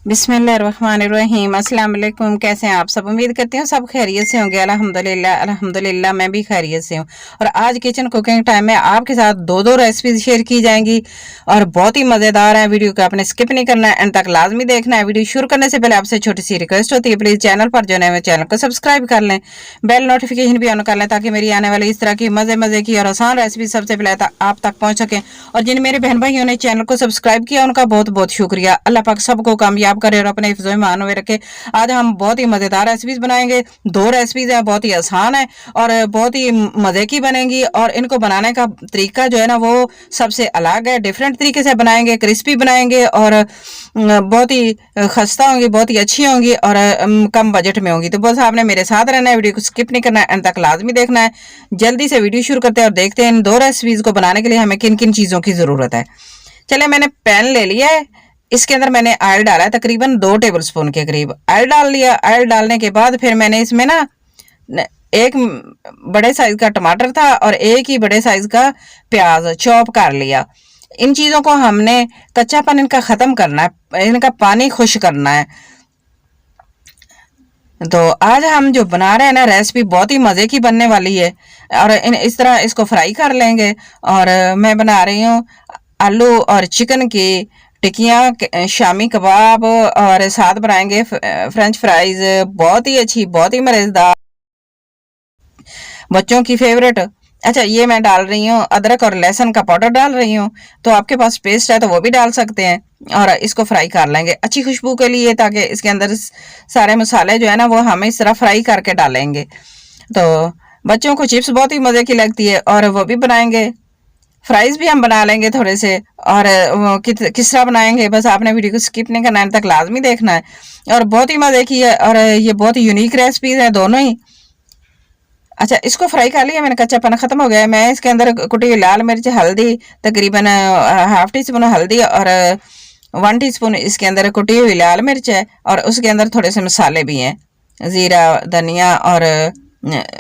बिस्मिल्लाहिर्रहमानिर्रहीम। अस्सलाम वालेकुम। कैसे हैं आप सब? उम्मीद करती हूँ सब खैरियत से होंगे। अल्हम्दुलिल्लाह अल्हम्दुलिल्लाह मैं भी खैरियत से हूँ। और आज किचन कुकिंग टाइम में आपके साथ दो दो रेसिपीज शेयर की जाएंगी और बहुत ही मज़ेदार है। वीडियो को आपने स्किप नहीं करना है, एंड तक लाजमी देखना है। वीडियो शुरू करने से पहले आपसे छोटी सी रिक्वेस्ट होती है, प्लीज़ चैनल पर जो नए चैनल को सब्सक्राइब कर लें, बेल नोटिफिकेशन भी ऑन कर लें ताकि मेरी आने वाली इस तरह की मज़े मज़े की और आसान रेसिपी सबसे पहले आप तक पहुँच सकें। और जिन मेरे बहन भाइयों ने चैनल को सब्सक्राइब किया उनका बहुत बहुत शुक्रिया। अल्लाह पाक सबको कामयाब करे और अपने हिफ्ज़ो ईमान में रखे। आज हम बहुत ही मज़ेदार रेसिपीज बनाएंगे। दो रेसिपीज हैं, बहुत ही आसान है और बहुत ही मज़े की बनेंगी। और इनको बनाने का तरीका जो है ना वो सबसे अलग है, डिफरेंट तरीके से बनाएंगे, क्रिस्पी बनाएंगे और बहुत ही खस्ता होंगी, बहुत ही अच्छी होंगी और कम बजट में होंगी। तो बस आपने मेरे साथ रहना है, वीडियो को स्किप नहीं करना है, एंड तक लाजमी देखना है। जल्दी से वीडियो शुरू करते हैं और देखते हैं इन दो रेसिपीज को बनाने के लिए हमें किन किन चीज़ों की ज़रूरत है। चलिए, मैंने पैन ले लिया है, इसके अंदर मैंने ऑयल डाला है, तकरीबन 2 टेबलस्पून के करीब ऑयल डाल लिया। ऑयल डालने के बाद फिर मैंने इसमें ना एक बड़े साइज का टमाटर था और एक ही बड़े साइज का प्याज चॉप कर लिया। इन चीज़ों को हमने कच्चापन इनका ख़त्म करना है, इनका पानी खुश करना है। तो आज हम जो बना रहे हैं ना रेसिपी बहुत ही मज़े की बनने वाली है और इस तरह इसको फ्राई कर लेंगे। और मैं बना रही हूँ आलू और चिकन की टिक्कियाँ, शामी कबाब और साथ बनाएंगे फ्रेंच फ्राइज। बहुत ही अच्छी, बहुत ही मज़ेदार, बच्चों की फेवरेट। अच्छा, ये मैं डाल रही हूँ अदरक और लहसुन का पाउडर डाल रही हूँ। तो आपके पास पेस्ट है तो वो भी डाल सकते हैं। और इसको फ्राई कर लेंगे अच्छी खुशबू के लिए, ताकि इसके अंदर सारे मसाले जो है ना वो हम इस तरह फ्राई करके डालेंगे। तो बच्चों को चिप्स बहुत ही मज़े की लगती है और वो भी बनाएंगे। फ्राइज भी हम बना लेंगे थोड़े से। और किस तरह बनाएंगे बस आपने वीडियो को स्किप नहीं करना है, तक लाजमी देखना है। और बहुत ही मज़े की है और ये बहुत ही यूनिक रेसिपीज है दोनों ही। अच्छा, इसको फ्राई कर लिया मैंने, कच्चापन ख़त्म हो गया है। मैं इसके अंदर कुटी हुई लाल मिर्च, हल्दी, तकरीबन हाफ टी स्पून हल्दी और 1 टीस्पून इसके अंदर कुटी हुई लाल मिर्च है। और उसके अंदर थोड़े से मसाले भी हैं, ज़ीरा, धनिया और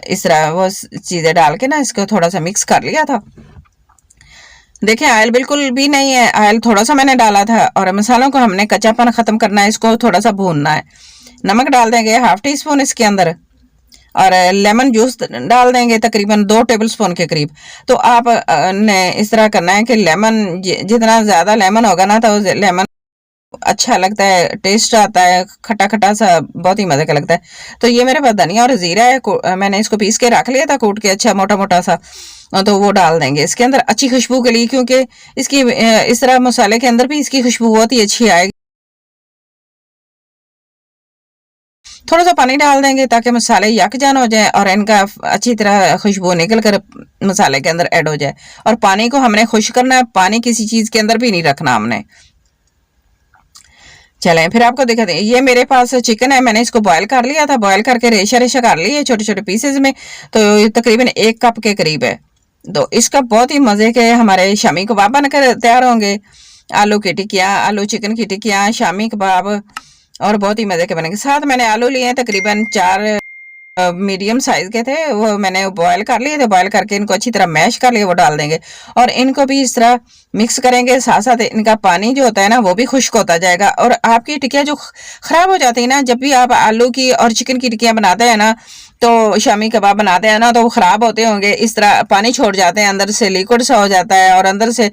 इस तरह वो चीज़ें डाल के ना इसको थोड़ा सा मिक्स कर लिया था। देखिए, ऑयल बिल्कुल भी नहीं है, ऑयल थोड़ा सा मैंने डाला था। और मसालों को हमने कच्चापन ख़त्म करना है, इसको थोड़ा सा भूनना है। नमक डाल देंगे हाफ टी स्पून इसके अंदर और लेमन जूस डाल देंगे तकरीबन 2 टेबलस्पून के करीब। तो आप ने इस तरह करना है कि लेमन जितना ज़्यादा लेमन होगा ना तो लेमन अच्छा लगता है, टेस्ट आता है, खट्टा खट्टा सा, बहुत ही मज़े का लगता है। तो ये मेरे पास धनिया और ज़ीरा है, मैंने इसको पीस के रख लिया था, कूट के अच्छा मोटा मोटा सा। तो वो डाल देंगे इसके अंदर अच्छी खुशबू के लिए, क्योंकि इसकी इस तरह मसाले के अंदर भी इसकी खुशबू बहुत ही अच्छी आएगी। थोड़ा सा पानी डाल देंगे ताकि मसाले यकजान हो जाए और इनका अच्छी तरह खुशबू निकल कर मसाले के अंदर ऐड हो जाए। और पानी को हमने खुश करना है, पानी किसी चीज़ के अंदर भी नहीं रखना हमने। चलें फिर आपको दिखाते हैं। ये मेरे पास चिकन है, मैंने इसको बॉयल कर लिया था, बॉयल करके रेशा रेशा कर लिए छोटे छोटे पीसेज में। तो ये तकरीबन 1 कप के करीब है। तो इसका बहुत ही मज़े के हमारे शामी कबाब बनकर तैयार होंगे। आलू की टिक्कियाँ, आलू चिकन की टिक्कियाँ, शामी कबाब और बहुत ही मज़े के बनेंगे। साथ मैंने आलू लिए हैं तकरीबन 4 मीडियम साइज के थे, वो मैंने बॉयल कर लिए थे। बॉयल करके इनको अच्छी तरह मैश कर लिए, वो डाल देंगे और इनको भी इस तरह मिक्स करेंगे। साथ साथ इनका पानी जो होता है ना वो भी खुश्क होता जाएगा। और आपकी टिक्कियाँ जो ख़राब हो जाती है ना, जब भी आप आलू की और चिकन की टिक्कियाँ बनाते हैं ना, तो शामी कबाब बनाते हैं ना, तो वो ख़राब होते होंगे, इस तरह पानी छोड़ जाते हैं, अंदर से लिक्विड सा हो जाता है और अंदर से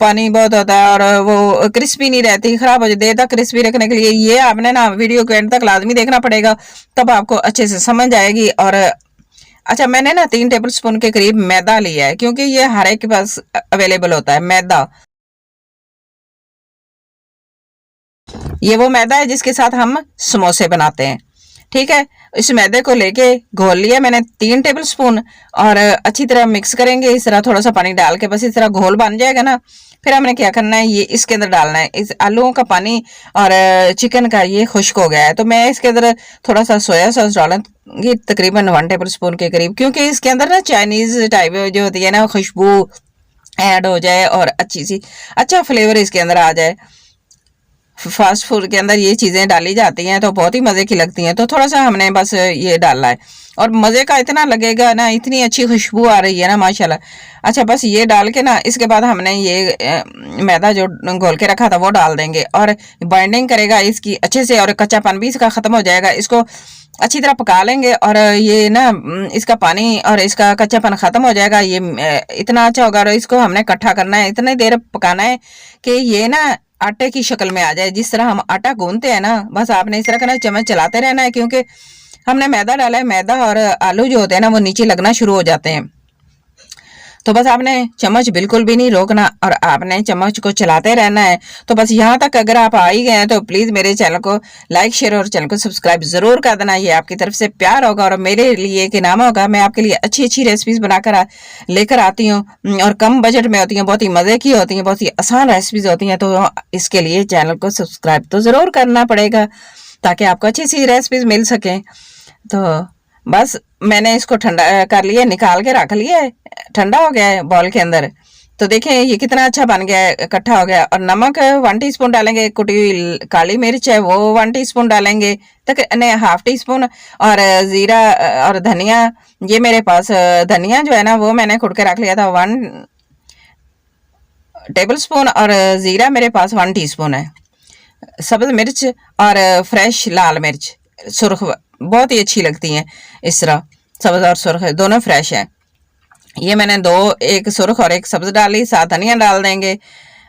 पानी बहुत होता है और वो क्रिस्पी नहीं रहती, ख़राब हो जाती है। देर तक क्रिस्पी रखने के लिए ये आपने ना वीडियो को एंड तक लाजमी देखना पड़ेगा, तब आपको अच्छे से समझ आएगी। और अच्छा, मैंने ना 3 टेबलस्पून के करीब मैदा लिया है, क्योंकि ये हर एक के पास अवेलेबल होता है मैदा। ये वो मैदा है जिसके साथ हम समोसे बनाते हैं, ठीक है। इस मैदे को लेके घोल लिया मैंने 3 टेबलस्पून और अच्छी तरह मिक्स करेंगे इस तरह, थोड़ा सा पानी डाल के, बस इस तरह घोल बन जाएगा ना। फिर हमने क्या करना है, ये इसके अंदर डालना है इस आलूओं का पानी और चिकन का ये खुश्क हो गया है। तो मैं इसके अंदर थोड़ा सा सोया सॉस डालूंगी तकरीबन 1 टेबलस्पून के करीब, क्योंकि इसके अंदर ना चाइनीज टाइप जो होती है ना खुशबू ऐड हो जाए और अच्छी सी अच्छा फ्लेवर इसके अंदर आ जाए। फास्ट फूड के अंदर ये चीज़ें डाली जाती हैं तो बहुत ही मज़े की लगती हैं। तो थोड़ा सा हमने बस ये डालना है और मज़े का इतना लगेगा ना, इतनी अच्छी खुशबू आ रही है ना माशाल्लाह। अच्छा, बस ये डाल के ना इसके बाद हमने ये मैदा जो घोल के रखा था वो डाल देंगे और बाइंडिंग करेगा इसकी अच्छे से और कच्चापन भी इसका ख़त्म हो जाएगा। इसको अच्छी तरह पका लेंगे और ये ना इसका पानी और इसका कच्चापन ख़त्म हो जाएगा। ये इतना अच्छा होगा और इसको हमने इकट्ठा करना है, इतनी देर पकाना है कि ये ना आटे की शक्ल में आ जाए। जिस तरह हम आटा गूंथते हैं ना, बस आपने इस तरह का ना चम्मच चलाते रहना है, क्योंकि हमने मैदा डाला है। मैदा और आलू जो होते हैं ना वो नीचे लगना शुरू हो जाते हैं। तो बस आपने चम्मच बिल्कुल भी नहीं रोकना और आपने चम्मच को चलाते रहना है। तो बस यहाँ तक अगर आप आ ही गए हैं तो प्लीज़ मेरे चैनल को लाइक शेयर और चैनल को सब्सक्राइब ज़रूर कर देना। ये आपकी तरफ से प्यार होगा और मेरे लिए एक इनाम होगा। मैं आपके लिए अच्छी अच्छी रेसिपीज़ बनाकर लेकर आती हूँ और कम बजट में होती हैं, बहुत ही मज़े की होती हैं, बहुत ही आसान रेसिपीज़ होती हैं। तो इसके लिए चैनल को सब्सक्राइब तो ज़रूर करना पड़ेगा ताकि आपको अच्छी सी रेसिपीज़ मिल सकें। तो बस मैंने इसको ठंडा कर लिया, निकाल के रख लिया है, ठंडा हो गया है बॉल के अंदर। तो देखें ये कितना अच्छा बन गया है, इकट्ठा हो गया। और नमक 1 टीस्पून डालेंगे, कुटी हुई काली मिर्च है वो 1 टीस्पून डालेंगे, तक नहीं 1/2 टीस्पून। और ज़ीरा और धनिया, ये मेरे पास धनिया जो है ना वो मैंने कुट के रख लिया था 1 टेबल स्पून। और ज़ीरा मेरे पास 1 टीस्पून है। सब्ज़ मिर्च और फ्रेश लाल मिर्च सुर्ख बहुत ही अच्छी लगती हैं इस तरह, सब्ज़ और सुर्ख दोनों फ्रेश हैं। ये मैंने 2, एक सुर्ख और एक सब्ज़ डाली, साथ धनिया डाल देंगे।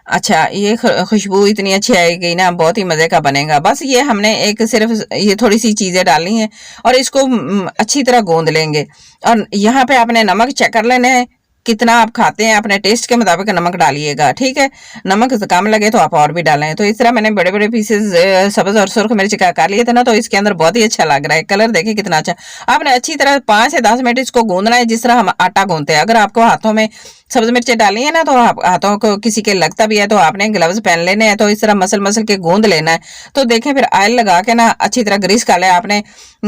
अच्छा, ये खुशबू इतनी अच्छी आएगी ना, बहुत ही मज़े का बनेगा। बस ये हमने एक सिर्फ ये थोड़ी सी चीज़ें डालनी हैं और इसको अच्छी तरह गूंद लेंगे। और यहाँ पे आपने नमक चेक कर लेना है, कितना आप खाते हैं अपने टेस्ट के मुताबिक नमक डालिएगा, ठीक है। नमक कम लगे तो आप और भी डालें। तो इस तरह मैंने बड़े बड़े पीसेस सब्ज़ और सुर्ख मिर्च का कर लिए थे ना, तो इसके अंदर बहुत ही अच्छा लग रहा है। कलर देखिए कितना अच्छा। आपने अच्छी तरह 5 से 10 मिनट इसको गूंदना है, जिस तरह हम आटा गूंदते हैं। अगर आपको हाथों में सब्ज़ मिर्चें डाली है ना तो आप हाथों को किसी के लगता भी है तो आपने ग्लव्स पहन लेने हैं। तो इस तरह मसल मसल के गूंद लेना है। तो देखें फिर ऑयल लगा के ना अच्छी तरह ग्रीस कर लें आपने।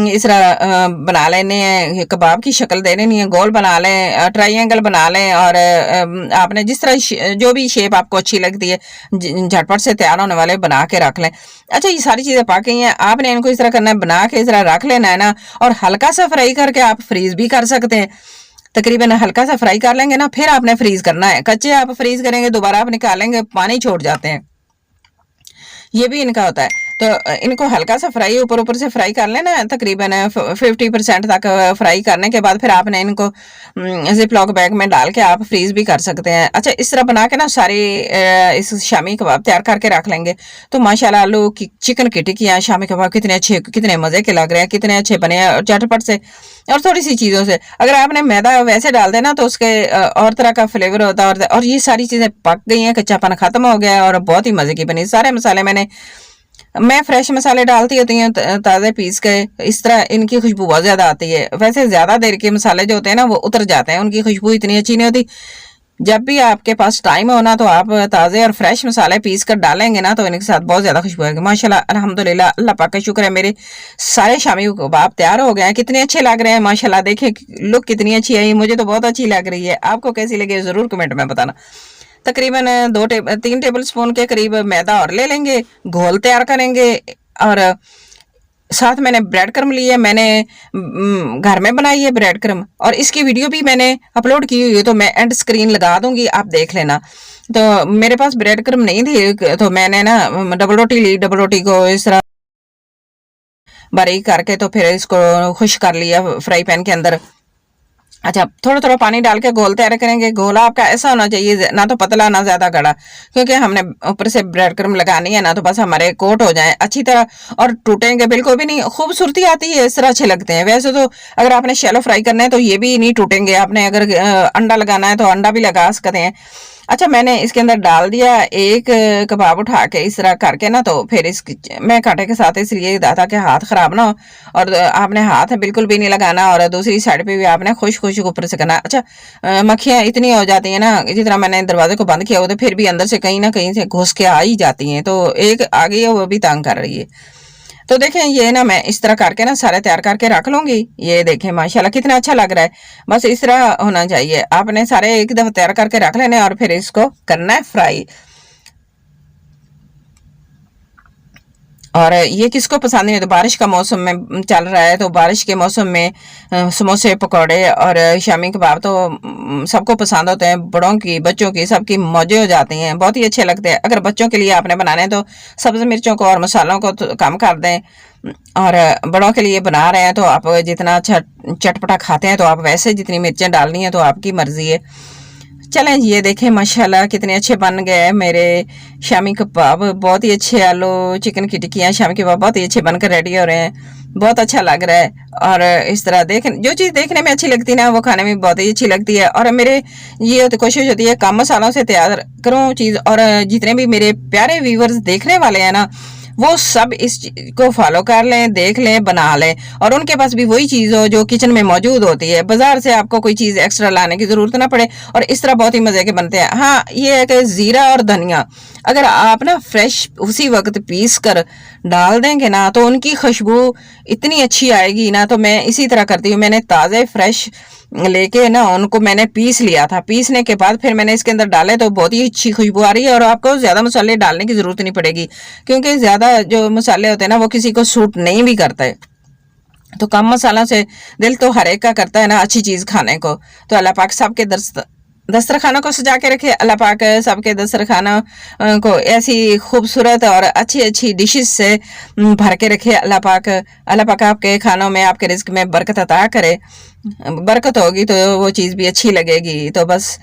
इस तरह बना लेने हैं, कबाब की शक्ल दे लेनी है, गोल बना लें, ट्रायंगल बना लें। और आपने जिस तरह जो भी शेप आपको अच्छी लगती है झटपट से तैयार होने वाले बना के रख लें। अच्छा, ये सारी चीज़ें पक गई हैं, आपने इनको इस तरह करना है, बना के इस तरह रख लेना है ना। और हल्का सा फ्राई करके आप फ्रीज भी कर सकते हैं। तकरीबन हल्का सा फ्राई कर लेंगे ना, फिर आपने फ्रीज करना है। कच्चे आप फ्रीज करेंगे दोबारा आप निकालेंगे पानी छोड़ जाते हैं, ये भी इनका होता है। तो इनको हल्का सा फ्राई ऊपर ऊपर से फ्राई कर लेना है, तकरीबन 50% तक फ्राई करने के बाद फिर आपने इनको जिप लॉक बैग में डाल के आप फ्रीज भी कर सकते हैं। अच्छा, इस तरह बना के ना सारी इस शामी कबाब तैयार करके रख लेंगे। तो माशाल्लाह आलू की चिकन की टिक्कियाँ शामी कबाब कितने अच्छे, कितने मज़े के लग रहे हैं, कितने अच्छे बने हैं झटपट से और थोड़ी सी चीज़ों से। अगर आपने मैदा वैसे डाल देना तो उसके और तरह का फ्लेवर होता है। और ये सारी चीज़ें पक गई हैं, कच्चापन ख़त्म हो गया है और बहुत ही मज़े की बनी। सारे मसाले मैं फ्रेश मसाले डालती होती हूँ, ताज़े पीस के। इस तरह इनकी खुशबू बहुत ज़्यादा आती है। वैसे ज़्यादा देर के मसाले जो होते हैं ना वो उतर जाते हैं, उनकी खुशबू इतनी अच्छी नहीं होती। जब भी आपके पास टाइम हो ना तो आप ताज़े और फ्रेश मसाले पीस कर डालेंगे ना तो इनके साथ बहुत ज़्यादा खुशबू आएगी। माशाल्लाह अल्हम्दुलिल्लाह, अल्लाह पाक का शुक्र है, मेरे सारे शामी कबाब तैयार हो गए हैं। कितने अच्छे लग रहे हैं माशाल्लाह, देखें लुक कितनी अच्छी आई, मुझे तो बहुत अच्छी लग रही है। आपको कैसी लगी ज़रूर कमेंट में बताना। तकरीबन 3 टेबल स्पून के करीब मैदा और ले लेंगे, घोल तैयार करेंगे। और साथ मैंने ब्रेड क्रम लिए, मैंने घर में बनाई है ब्रेड क्रम और इसकी वीडियो भी मैंने अपलोड की हुई है, तो मैं एंड स्क्रीन लगा दूंगी, आप देख लेना। तो मेरे पास ब्रेड क्रम नहीं थी तो मैंने ना डबल रोटी ली, डबल रोटी को इस तरह बारीक करके तो फिर इसको खुश कर लिया फ्राई पैन के अंदर। अच्छा, थोड़ा थोड़ा पानी डाल के घोल तैयार करेंगे। घोला आपका ऐसा होना चाहिए ना तो पतला ना ज्यादा गाढ़ा, क्योंकि हमने ऊपर से ब्रेड क्रम लगानी है ना, तो बस हमारे कोट हो जाए अच्छी तरह और टूटेंगे बिल्कुल भी नहीं। खूबसूरती आती है, इस तरह अच्छे लगते हैं। वैसे तो अगर आपने शैलो फ्राई करना है तो ये भी नहीं टूटेंगे। आपने अगर अंडा लगाना है तो अंडा भी लगा सकते हैं। अच्छा, मैंने इसके अंदर डाल दिया एक कबाब उठा के इस तरह करके ना, तो फिर इस मैं कांटे के साथ इसलिए ताकि हाथ खराब ना हो। और आपने हाथ बिल्कुल भी नहीं लगाना और दूसरी साइड पे भी आपने खुश खुश ऊपर से करना। अच्छा, मक्खियाँ इतनी हो जाती हैं ना, जितना मैंने दरवाजे को बंद किया हो तो फिर भी अंदर से कहीं ना कहीं से घुस के आ ही जाती हैं। तो एक आ गई है, वो भी तंग कर रही है। तो देखें ये ना मैं इस तरह करके ना सारे तैयार करके रख लूंगी। ये देखें माशाल्लाह कितना अच्छा लग रहा है। बस इस तरह होना चाहिए, आपने सारे एक दफा तैयार करके रख लेने और फिर इसको करना है फ्राई। और ये किसको पसंद नहीं है, तो बारिश का मौसम में चल रहा है, तो बारिश के मौसम में समोसे पकौड़े और शामी कबाब तो सबको पसंद होते हैं, बड़ों की बच्चों की सबकी मौजें हो जाती हैं, बहुत ही अच्छे लगते हैं। अगर बच्चों के लिए आपने बनाने हैं तो सब्ज़ मिर्चों को और मसालों को तो कम कर दें, और बड़ों के लिए बना रहे हैं तो आप जितना अच्छा चटपटा खाते हैं तो आप वैसे जितनी मिर्चें डालनी है तो आपकी मर्ज़ी है। चलें जी, ये देखें माशाल्लाह कितने अच्छे बन गए मेरे शामी कबाब, बहुत ही अच्छे आलू चिकन की टिक्कियाँ शामी कबाब बहुत ही अच्छे बनकर रेडी हो रहे हैं, बहुत अच्छा लग रहा है। और इस तरह देख जो चीज़ देखने में अच्छी लगती है ना वो खाने में बहुत ही अच्छी लगती है। और मेरे ये कोशिश होती है कम मसालों से तैयार करूँ चीज़, और जितने भी मेरे प्यारे व्यूवर्स देखने वाले हैं ना वो सब इस को फॉलो कर लें, देख लें, बना लें, और उनके पास भी वही चीज़ हो जो किचन में मौजूद होती है, बाजार से आपको कोई चीज़ एक्स्ट्रा लाने की ज़रूरत ना पड़े, और इस तरह बहुत ही मज़े के बनते हैं। हाँ, ये है कि ज़ीरा और धनिया अगर आप ना फ्रेश उसी वक्त पीस कर डाल देंगे ना तो उनकी खुशबू इतनी अच्छी आएगी ना। तो मैं इसी तरह करती हूँ, मैंने ताज़े फ्रेश लेके ना उनको मैंने पीस लिया था, पीसने के बाद फिर मैंने इसके अंदर डाले तो बहुत ही अच्छी खुशबू आ रही है, और आपको ज़्यादा मसाले डालने की ज़रूरत नहीं पड़ेगी, क्योंकि ज़्यादा जो मसाले होते हैं ना वो किसी को सूट नहीं भी करते। तो कम मसालों से दिल तो हर एक का करता है ना अच्छी चीज़ खाने को। तो अल्लाह पाक सबके दस्तरखानों को सजा के रखे, अल्लाह पाक सबके दस्तरखानों को ऐसी खूबसूरत और अच्छी अच्छी डिशेस से भर के रखे। अल्लाह पाक आपके खानों में आपके रिस्क में बरकत अता करे। बरकत होगी तो वो चीज़ भी अच्छी लगेगी। तो बस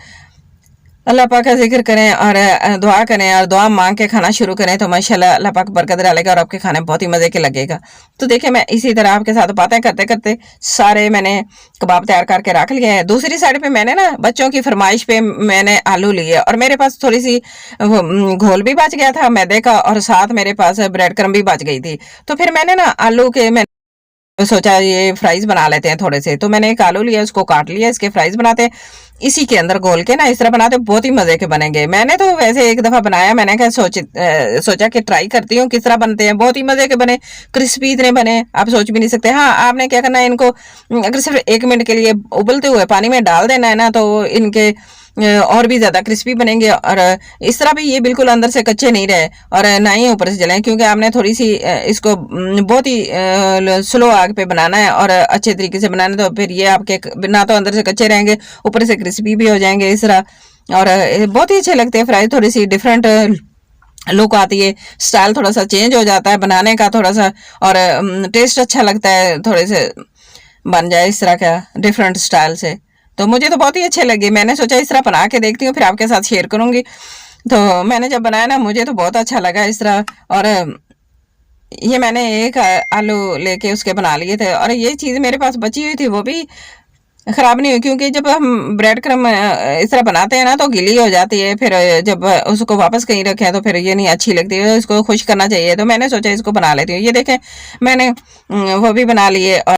अल्लाह पाक का जिक्र करें और दुआ करें और दुआ मांग के खाना शुरू करें तो माशाल्लाह अल्लाह पाक बरकत डालेगा और आपके खाने बहुत ही मज़े के लगेगा। तो देखिए मैं इसी तरह आपके साथ बातें करते करते सारे मैंने कबाब तैयार करके रख लिए हैं। दूसरी साइड पे मैंने ना बच्चों की फरमाइश पे मैंने आलू लिए, और मेरे पास थोड़ी सी घोल भी बच गया था मैदे का, और साथ मेरे पास ब्रेड क्रम्ब भी बच गई थी। तो फिर मैंने ना आलू के तो सोचा ये फ्राइज बना लेते हैं थोड़े से, तो मैंने एक आलू लिया, उसको काट लिया, इसके फ्राइज बनाते हैं इसी के अंदर घोल के ना, इस तरह बनाते बहुत ही मजे के बनेंगे। मैंने तो वैसे एक दफा बनाया, मैंने क्या सोचा कि ट्राई करती हूँ किस तरह बनते हैं, बहुत ही मजे के बने, क्रिस्पी इतने बने आप सोच भी नहीं सकते। हाँ, आपने क्या करना है, इनको अगर सिर्फ 1 मिनट के लिए उबलते हुए पानी में डाल देना है ना तो इनके और भी ज्यादा क्रिस्पी बनेंगे, और इस तरह भी ये बिल्कुल अंदर से कच्चे नहीं रहे और ना ही ऊपर से जले, क्योंकि आपने थोड़ी सी इसको बहुत ही स्लो आग पे बनाना है और अच्छे तरीके से बनाना है। तो फिर ये आपके ना तो अंदर से कच्चे रहेंगे, ऊपर से क्रिस्पी भी हो जाएंगे इस तरह, और बहुत ही अच्छे लगते हैं फ्राई। थोड़ी सी डिफरेंट लुक आती है, स्टाइल थोड़ा सा चेंज हो जाता है बनाने का थोड़ा सा, और टेस्ट अच्छा लगता है थोड़े से बन जाए इस तरह का डिफरेंट स्टाइल से। तो मुझे तो बहुत ही अच्छे लगे, मैंने सोचा इस तरह बना के देखती हूँ फिर आपके साथ शेयर करूंगी। तो मैंने जब बनाया ना मुझे तो बहुत अच्छा लगा इस तरह, और ये मैंने एक आलू लेके उसके बना लिए थे, और ये चीज़ मेरे पास बची हुई थी वो भी खराब नहीं हुई, क्योंकि जब हम ब्रेड क्रम इस तरह बनाते हैं ना तो गीली हो जाती है, फिर जब उसको वापस कहीं रखें तो फिर ये नहीं अच्छी लगती है, इसको खुश करना चाहिए। तो मैंने सोचा इसको बना लेती हूँ। ये देखें मैंने वो भी बना लिए, और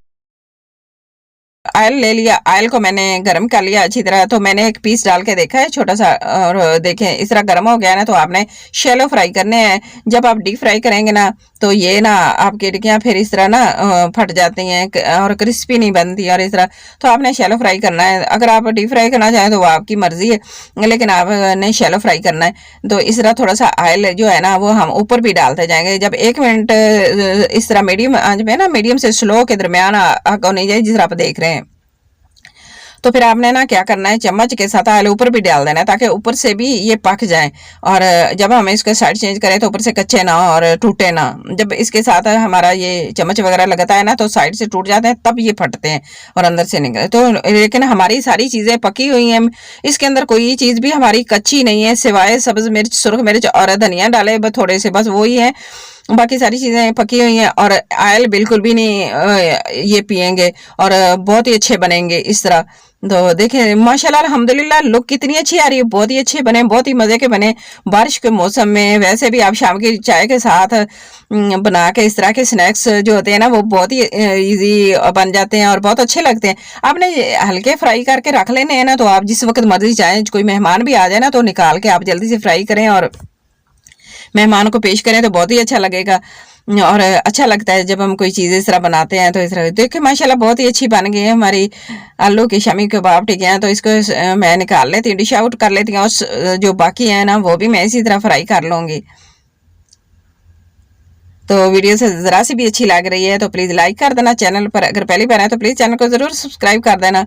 ऑयल ले लिया, ऑयल को मैंने गर्म कर लिया अच्छी तरह। तो मैंने एक पीस डाल के देखा है छोटा सा, और देखें इस तरह गर्म हो गया ना तो आपने शैलो फ्राई करने हैं। जब आप डीप फ्राई करेंगे ना तो ये ना आपकी टिक्कियाँ फिर इस तरह ना फट जाती हैं और क्रिस्पी नहीं बनती, और इस तरह तो आपने शैलो फ्राई करना है। अगर आप डीप फ्राई करना चाहें तो वो आपकी मर्जी है, लेकिन आपने शैलो फ्राई करना है। तो इस तरह थोड़ा सा ऑयल जो है ना वो हम ऊपर भी डालते जाएंगे। जब 1 मिनट इस तरह मीडियम आंच में ना, मीडियम से स्लो के दरमियान आग होनी चाहिए जिस तरह आप देख रहे हैं। तो फिर आपने ना क्या करना है, चम्मच के साथ आलू ऊपर भी डाल देना है ताकि ऊपर से भी ये पक जाए, और जब हम इसको साइड चेंज करें तो ऊपर से कच्चे ना और टूटे ना। जब इसके साथ हमारा ये चम्मच वगैरह लगता है ना तो साइड से टूट जाते हैं, तब ये फटते हैं और अंदर से निकले। तो लेकिन हमारी सारी चीज़ें पकी हुई हैं, इसके अंदर कोई चीज़ भी हमारी कच्ची नहीं है, सिवाय सब्ज मिर्च, सुरख मिर्च और धनिया डाले थोड़े से, बस वही है। बाकी सारी चीज़ें पकी हुई हैं, और ऑयल बिल्कुल भी नहीं ये पिएंगे, और बहुत ही अच्छे बनेंगे इस तरह। तो देखें माशाल्लाह अल्हम्दुलिल्लाह लुक कितनी अच्छी आ रही है, बहुत ही अच्छे बने, बहुत ही मज़े के बने। बारिश के मौसम में वैसे भी आप शाम की चाय के साथ बना के इस तरह के स्नैक्स जो होते हैं ना वो बहुत ही इजी बन जाते हैं और बहुत अच्छे लगते हैं। आपने हल्के फ्राई करके रख लेने हैं ना, तो आप जिस वक्त मर्जी चाहें, कोई मेहमान भी आ जाए ना तो निकाल के आप जल्दी से फ्राई करें और मेहमान को पेश करें तो बहुत ही अच्छा लगेगा। और अच्छा लगता है जब हम कोई चीज़ इस तरह बनाते हैं। तो इस तरह देखिए माशाल्लाह बहुत ही अच्छी बन गई है हमारी आलू की शामी कबाब टिक्कियाँ। तो इसको मैं निकाल लेती हूँ, डिश आउट कर लेती हूँ, और जो बाकी है ना वो भी मैं इसी तरह फ्राई कर लूँगी। तो वीडियो से ज़रा सी भी अच्छी लग रही है तो प्लीज़ लाइक कर देना। चैनल पर अगर पहली बार है तो प्लीज़ चैनल को ज़रूर सब्सक्राइब कर देना।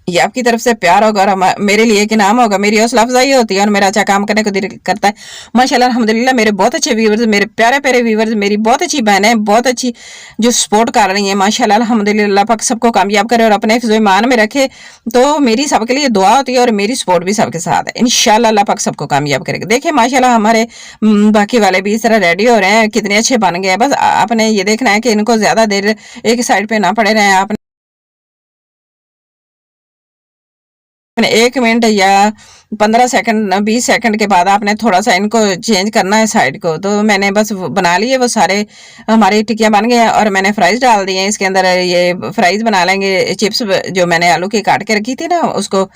ये आपकी तरफ से प्यार होगा और मेरे लिए कि नाम होगा, मेरी हौसला अफजाई होती है और मेरा अच्छा काम करने को दिल करता है। माशाल्लाह अल्हम्दुलिल्लाह मेरे बहुत अच्छे व्यूवर्स, मेरे प्यारे प्यारे व्यूवर्स, मेरी बहुत अच्छी बहनें बहुत अच्छी जो सपोर्ट कर रही हैं। माशाल्लाह अल्हम्दुलिल्लाह पाक सबको कामयाब करे और अपने हिफ्ज़ ईमान में रखे। तो मेरी सबके लिए दुआ होती है और मेरी सपोर्ट भी सबके साथ है। इंशाल्लाह अल्लाह पाक सबको कामयाब करेगा। देखिए माशाल्लाह हमारे बाकी वाले भी इस तरह रेडी हो रहे हैं, कितने अच्छे बन गए हैं। बस आपने ये देखना है कि इनको ज़्यादा देर एक साइड पे ना पड़े रहें। आप 1 मिनट या 15 सेकंड 20 सेकंड के बाद आपने थोड़ा सा इनको चेंज करना है साइड को। तो मैंने बस बना लिए वो सारे हमारी टिक्कियाँ बन गए हैं और मैंने फ्राइज डाल दिए हैं इसके अंदर। ये फ्राइज बना लेंगे। चिप्स जो मैंने आलू की काट के रखी थी ना उसको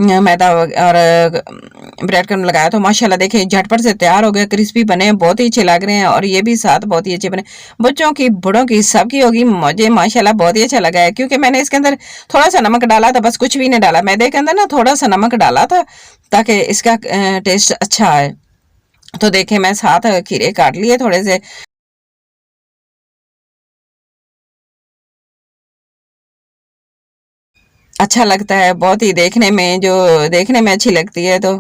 मैदा और ब्रेड क्रम्ब लगाया तो माशाल्लाह देखिए झटपट से तैयार हो गए, क्रिस्पी बने, बहुत ही अच्छे लग रहे हैं और ये भी साथ बहुत ही अच्छे बने। बच्चों की बड़ों की सबकी होगी। मुझे माशाल्लाह बहुत ही अच्छा लगा है क्योंकि मैंने इसके अंदर थोड़ा सा नमक डाला था, बस कुछ भी नहीं डाला। मैदे के अंदर ना थोड़ा सा नमक डाला था ताकि इसका टेस्ट अच्छा आए। तो देखे मैं साथ खीरे काट लिए थोड़े से। अच्छा लगता है बहुत ही देखने में, जो देखने में अच्छी लगती है। तो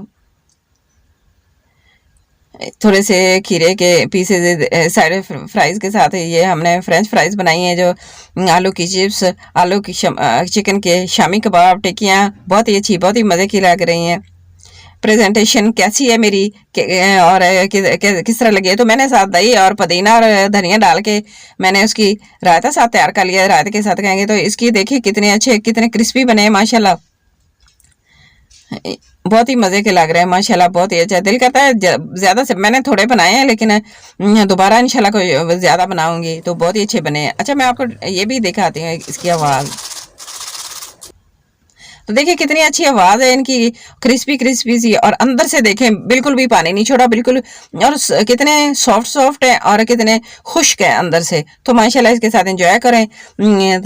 थोड़े से खीरे के पीसेज साइड फ्राइज के साथ ये हमने फ्रेंच फ्राइज बनाई हैं, जो आलू की चिप्स, आलू की चिकन के शामी कबाब, टिक्कियाँ बहुत ही अच्छी, बहुत ही मज़े की लग रही हैं। प्रेजेंटेशन कैसी है मेरी और किस तरह लगी है? तो मैंने साथ दही और पुदीना और धनिया डाल के मैंने उसकी रायता साथ तैयार कर लिया। रायते के साथ खाएंगे तो इसकी देखिए कितने अच्छे, कितने क्रिस्पी बने हैं माशाल्लाह। बहुत ही मज़े के लग रहे हैं माशाल्लाह, बहुत ही अच्छा। दिल करता है ज़्यादा से, मैंने थोड़े बनाए हैं लेकिन दोबारा इंशाल्लाह कोई ज़्यादा बनाऊंगी। तो बहुत ही अच्छे बने हैं। अच्छा मैं आपको ये भी दिखाती हूँ इसकी आवाज़। तो देखिए कितनी अच्छी आवाज़ है इनकी, क्रिस्पी क्रिस्पी सी, और अंदर से देखें बिल्कुल भी पानी नहीं छोड़ा बिल्कुल। और कितने सॉफ्ट सॉफ्ट है और कितने खुश्क है अंदर से। तो माशाल्लाह इसके साथ एंजॉय करें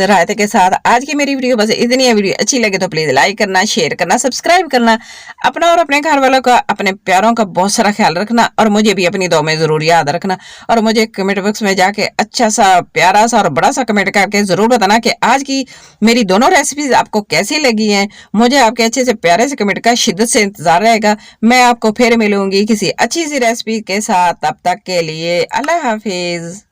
रायते के साथ। आज की मेरी वीडियो बस इतनी है। वीडियो अच्छी लगे तो प्लीज़ लाइक करना, शेयर करना, सब्सक्राइब करना। अपना और अपने घर वालों का, अपने प्यारों का बहुत सारा ख्याल रखना और मुझे भी अपनी दुआ में ज़रूर याद रखना। और मुझे कमेंट बॉक्स में जाके अच्छा सा प्यारा सा और बड़ा सा कमेंट करके ज़रूर बताना कि आज की मेरी दोनों रेसिपीज आपको कैसी लगी हैं। मुझे आपके अच्छे से प्यारे से कमेंट का शिद्दत से इंतजार रहेगा। मैं आपको फिर मिलूंगी किसी अच्छी सी रेसिपी के साथ। तब तक के लिए अल्लाह हाफिज।